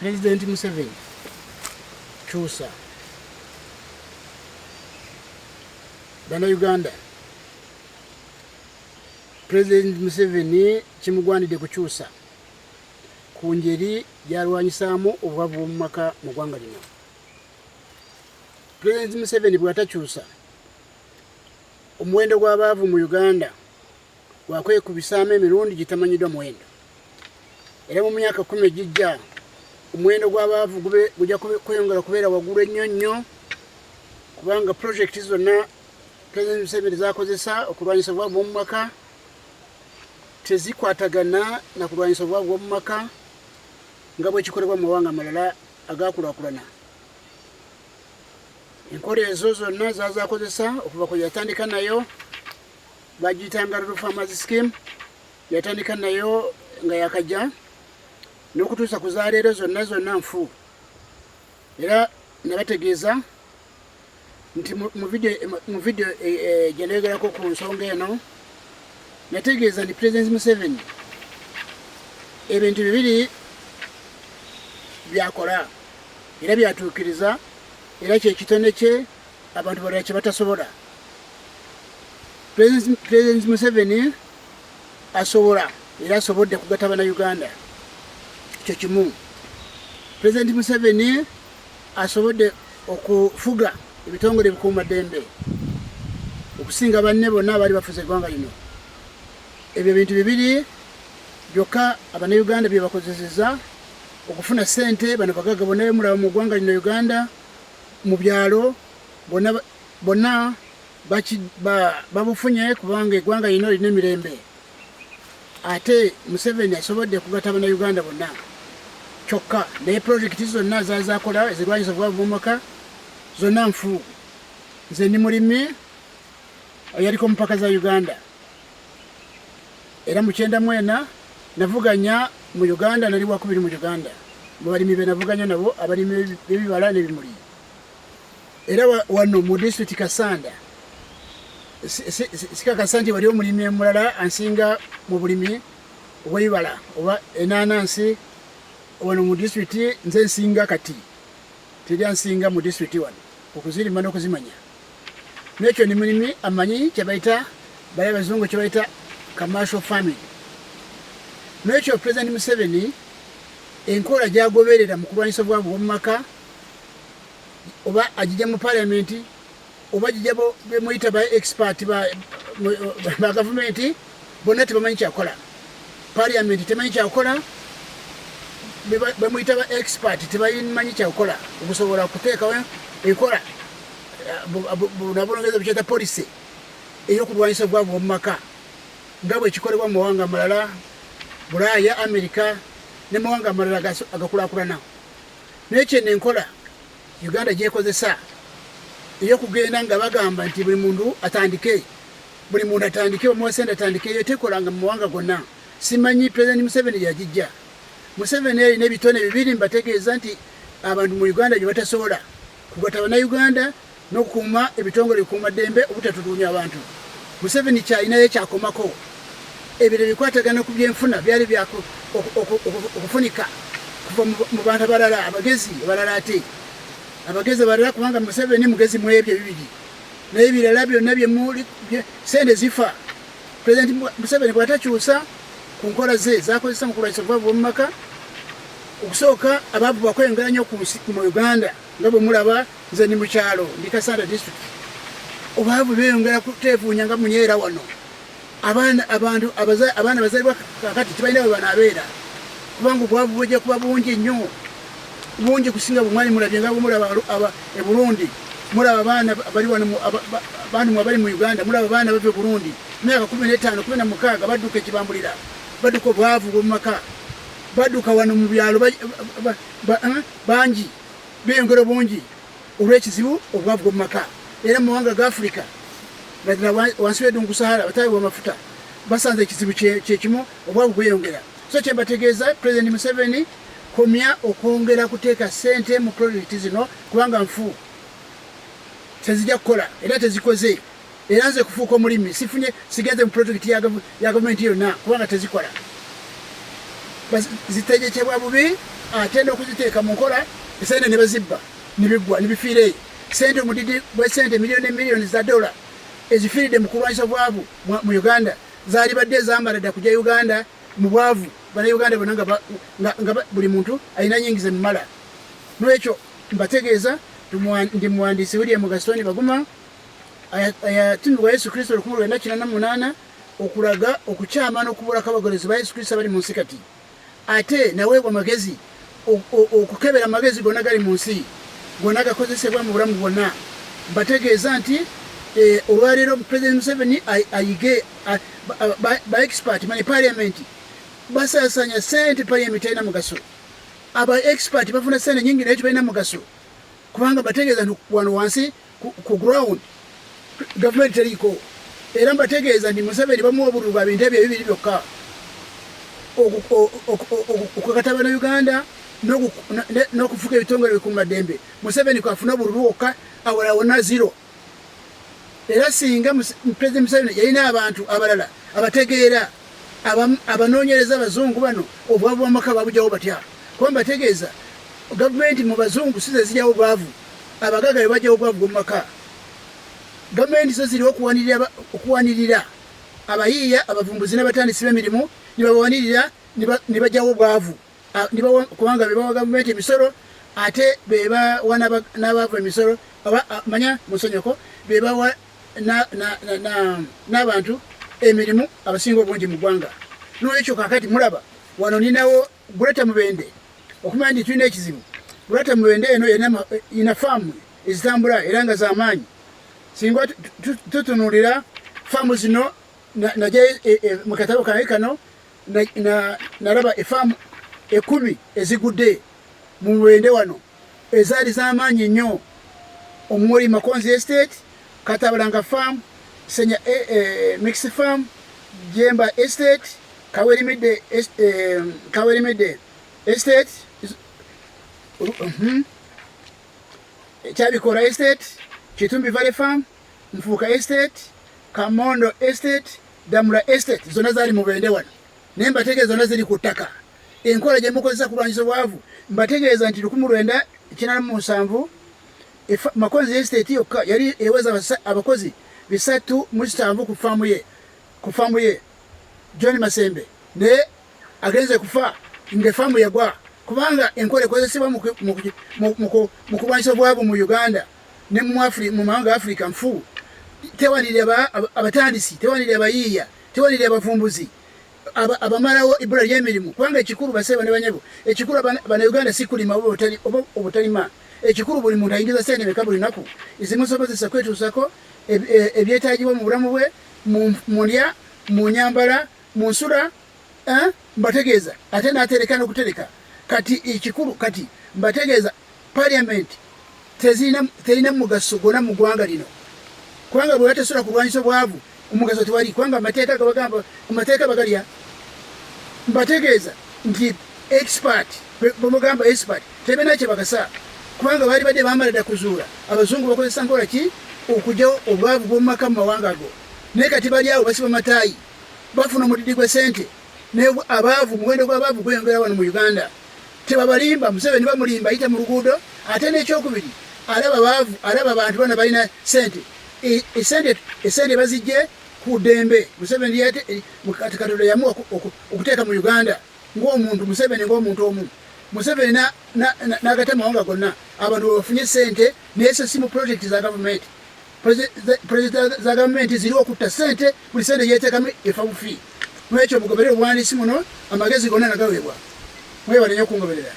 President Museveni kyusa bana Uganda. President Museveni kimugwanidde kukyusa ku ngeri gyalwanyisaamu obwavu bw'omu maka mu ggwanga lino. President Museveni bw'atakyusa omuwendo gw'abaavu mu Uganda gwakwekubisaamu emirundi gitamanyiddwa muwendo, era mu myaka 10 egijja omuwendo gw'abaavu gujja kweyongera kubeera waggulu ennyo nnyo, kubanga projekiti zonna President Museveni z'akozesa okulwanyisa obwavu bw'omu maka tezikwatagana na kulwanyisa obwavu bw'omu maka nga bwe kikolebwa mu mawanga amalala agaakulaakulana. Enkola ezo zonna z'akozesa okuva ku yatandika nayo bagiyitanga Rural Farmers Scheme, yatandika nayo nga yakajja n'okutuusa ku zaaleero zonna nfu. Era nabategeeza nti mu video gye nayogerako ku nsonga eno, nategeeza nti President Museveni ebintu bibiri byakola era byatuukiriza, era kyekitone kye abantu balala kye batasobola. President Museveni asobola era asobodde kugatta bannayuganda. Kyo kimu. President Museveni asobodde okufuga ebitongole ebikuumaddembe okusinga banne bonna abaali bafuze eggwanga lino. Ebyo bintu bibiri byokka abannayuganda bye bakozesezza okufuna ssente. Bano bagagga bonna mulaba mu ggwanga lino Uganda, mu byalo bonna babufunye kubanga eggwanga lino lirina emirembe. Ate Museveni asobodde kugatta bannayuganda bonna kyokka, naye projekiti zonna zaakola ezirwanyisa obwavu bw'omu maka zonna nfu. Nze ndi mulimi eyaliko mupaka za Uganda, era mu 94 navuganya mu Uganda, nali wakubiri mu Uganda mu balimi be navuganya nabo abalimi b'ebibala n'ebimuli. Era wano mu district Kasanda sikakasa nti wali omulimi mulala ansinga mu bulimi obw'ebibala oba enanansi wano mu district nze nsinga kati, teri ansinga mu district wano okuzirima n'okuzimanya. N'ekyo ni mulimi amanyi kye bayita bali abazungu kye bayita commercial farming. N'ekyo President Museveni enkola gy'agoberera mu kulwanyisa obwavu bw'omu maka, oba agijja mu parliamenti oba gijja bemuyita ba expert ba gavumenti, bonna tebamanyi kyakola. Parliamenti temanyi kyakola, bemuyita ba expert tebamanyi kyakola okusobola okuteekawo enkola nabulongeza bukyeta policy ey'okulwanyisa obwavu bw'omu maka nga bwe kikolebwa mu mawanga amalala, Bulaaya, Amerika ne mawanga amalala agakulaakulana. N'ekyo enkola Uganda gyekozesa ey'okugenda nga bagamba nti buli muntu atandike omuwesende atandikeyo, tekolanga mu mawanga gonna. Simanyi President Museveni yagijja. Museveni alina ebitone bibiri, mbategeeza nti abantu mu Uganda gye batasobola kugatta bannayuganda n'okukuuma ebitongole ebikuumaddembe obutatuluunya abantu. Museveni kyalinayo kyakomako. Ebiro bikwatagana ku byenfuna byali okufunika kuva mu bantu abalala, abagezi abalala. Ate abagezi abalala kubanga Museveni mugezi mu ebyo bibiri, naye ebirala byonna byemuli sente zifa. President Museveni bw'atakyusa ku nkola ze z'akozesa mu kulwanyisa obwavu bw'omu maka, okusooka abaavu bakweyongera nnyo mu Uganda nga bwe mulaba. Nze ndi mu kyalo, ndi Kasanda district, obwavu beeyongera kuteefuunya nga munyeera wano. Abaana abazaalibwa kakati tebalina bwe banaabeera kubanga obwavu bujja kuba bungi nnyo, bungi kusinga bwe mwali mulabye nga bwe mulaba e Burundi. Mulaba abaana bali wano bantu abali mu Uganda, mulaba abaana bava e Burundi myaka 15 16 badduka ekibambulira, badduka obwavu bw'omu maka, badduka wano mu byalo bangi, beeyongera bungi olw'ekizibu obwavu bw'omu maka. Era mu mawanga ga Africa wansi w'eddungu Sahara bataayi b'amafuta basanze ekizibu kyekimu, obwavu bweyongera. So kye mbategeeza President Museveni, komya okwongera kuteeka ssente mu projekiti zino kubanga nfu tezijja kukola era tezikoze. Era nze kufuuka omulimi sigenze mu projekiti ya gavumenti yonna kubanga tezikola. Zitegekebwa bubi ate n'okuziteeka mu nkola esente ne bazibba nibigwa nibifiireyo sente omudidi bwe sente miliyoni za dola ezifiiridde mu kulwanyisa obwavu mu Uganda zaali badde ezamala dda kujja Uganda mu bwavu bannayuganda bonna nga buli muntu alina nyingize mu mala. N'ekyo mbategeeza ndi muwandiisi William Gaston Baguma ayatumibwa Yesu Kristo 1998 okulaga okukyama n'okubulako abagolozi ba Yesu Kristo abali mu nsi kati. Ate naweebwa amagezi okukebera amagezi gonna gali mu nsi gonna gakozesebwa mu bulamu bwonna. Mbategeeza nti olwaleero President Museveni ayige ba expert mani parliament basasanya sente parliament ena mugaso. Aba expert bafuna sente nyingi naye balina mugaso kubanga bategeeza nti wano wansi ku ground government teriko. Era mbategeeza ndi Museveni bamuwa obululu bwa bintu ebyo bibiri byokka okukataba na Uganda n'okufuka ebitongole bikuumaddembe. Museveni kwafuna obululu wokka awala wonna zero. Era singa President Museveni yalina abantu abalala abategeera abanoonyereza abazungu bano obwavu bw'amaka babugyawo batya. Kuba mbategeeza gavumenti mu bazungu si ze zijjawo obwavu, abagaga be bajjawo obwavu bw'omu maka. Gavumenti zo ziriwo okuwanirira abayiiya abavumbuzi n'abatandisi b'emirimu nibabawanirira nibajjawo obwavu kubanga bebawa gavumenti emisolo ate bebawa n'abaavu emisolo manya musonyoko bebawa n'abantu emirimu abasinga obungi mu ggwanga. N'ekyo kaakati mulaba wano ninawo Greta Mubende okumanya nti tulina ekizibu. Greta Mubende eno yina faamu ezitambula era nga z'amaanyi. Singa tutunuulira faamu zino najja mu katabo kange kano nalaba efaamu 10 ezigudde mu Mubende wano ezaali z'amaanyi nnyo. Omwoli Makonzi Estate, Katabalanga Farm, Senya Mixed Farm, Jemba Estate, Kawerimide Estate, Chabikora Estate, Chitumbi Valley Farm, Mfuka Estate, Kamondo Estate, Damula Estate. Zonna zaali mu Mubende wano. Naye mbategeeza zonna ziri ku ttaka. Enkola gye mukozesa kulwanyisa obwavu mbategeeza nti 1987 Makonzi Estate yokka yali eweza abakozi 307 ku faamu ye. John Masembe ne agenze kufa ng'efaamu yagwa kubanga enkola ekozesebwa mu kulwanyisa obwavu mu Uganda ne mu mawanga Afrika nfu. Tewanirira abatandisi, tewanirira abayiiya, tewanirira abavumbuzi abamalawo ebbula ly'emirimu kubanga ekikulu baseba ne banyabo ekikulu Bannayuganda si kulima oba obutalima. Ekikulu buli muntu ayingiza sente meka buli nnaku ezimusobozesa kwetuusako ebyetaagibwa mu bulamu bwe mu ndya mu nyambala mu nsula. Mbategeeza ate n'atereka n'okutereka kati ekikulu kati mbategeeza parliament terina mugaso gwonna mu ggwanga lino kubanga bwe batesobola kulwanyisa obwavu omugaso tewali kubanga amateeka gabagamba amateeka bagalya. Mbategeeza nti expert bwemugamba expert tebena kye bagasa kubanga baali badde bamala dda kuzuula abazungu bakozesa nkola ki okugyawo obwavu bw'omu maka mu mawanga ago. Naye kati bali awo basiba mataayi bafuna omudidi gwe sente naye abaavu muwendo gw'abaavu gweyongera wano mu Uganda. Tebabalimba Museveni bamulimba ayita mu luguudo. Ate n'ekyokubiri alaba abaavu alaba abantu bana balina sente esente bazijje ku ddembe. Museveni Katonda yamuwa okuteeka mu Uganda ng'omuntu Museveni ng'omuntu omu. Museveni n'agata amawanga gonna abantu bafunye sente naye so si mu projekiti za gavumenti. Projekiti za gavumenti ziri okutta sente buli sente yeteekamu efa bufi. N'ekyo mugoberere obuwandiisi muno amagezi gonna nagaweebwa. Mwebale nnyo okungoberera.